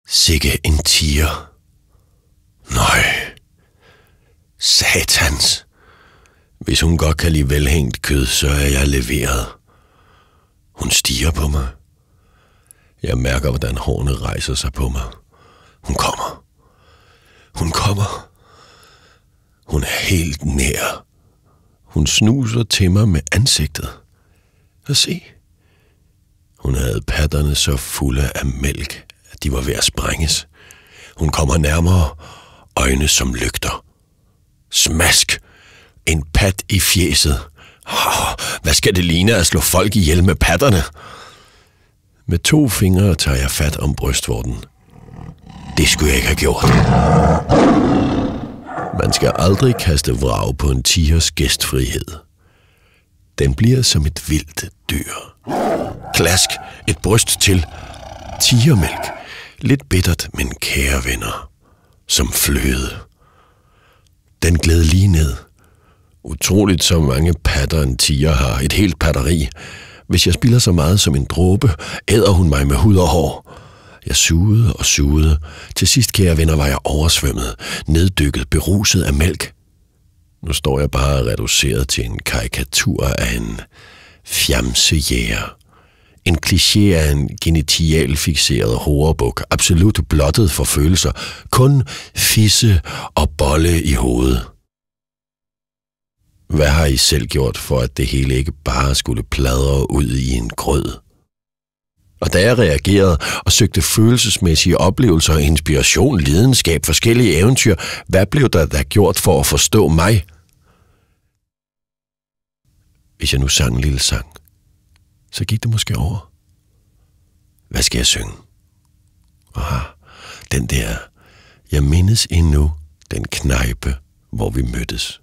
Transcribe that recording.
Sikke en tiger. Nøj. Satans. Hvis hun godt kan lide velhængt kød, så er jeg leveret. Hun stiger på mig. Jeg mærker, hvordan hårene rejser sig på mig. Hun kommer. Hun kommer. Hun er helt nær. Hun snuser til mig med ansigtet. Og se. Hun havde patterne så fulde af mælk, at de var ved at sprænges. Hun kommer nærmere, øjne som lygter. Smask! En pat i fjeset. Hvad skal det ligne at slå folk ihjel med patterne? Med 2 fingre tager jeg fat om brystvorten. Det skulle jeg ikke have gjort. Man skal aldrig kaste vrag på en tigers gæstfrihed. Den bliver som et vildt dyr. Klask, et bryst til. Tigermælk. Lidt bittert, men kære venner. Som fløde. Den gled lige ned. Utroligt så mange patter en tiger har. Et helt patteri. Hvis jeg spilder så meget som en dråbe, æder hun mig med hud og hår. Jeg sugede og sugede. Til sidst, kære venner, var jeg oversvømmet, neddykket, beruset af mælk. Nu står jeg bare reduceret til en karikatur af en fjamsejæger. En kliché af en genitialfikseret horebuk, absolut blottet for følelser, kun fisse og bolle i hovedet. Hvad har I selv gjort for, at det hele ikke bare skulle pladre ud i en grød? Og da jeg reagerede og søgte følelsesmæssige oplevelser, inspiration, lidenskab, forskellige eventyr, hvad blev der gjort for at forstå mig? Hvis jeg nu sang en lille sang, så gik det måske over. Hvad skal jeg synge? Den der, jeg mindes endnu den knejpe, hvor vi mødtes.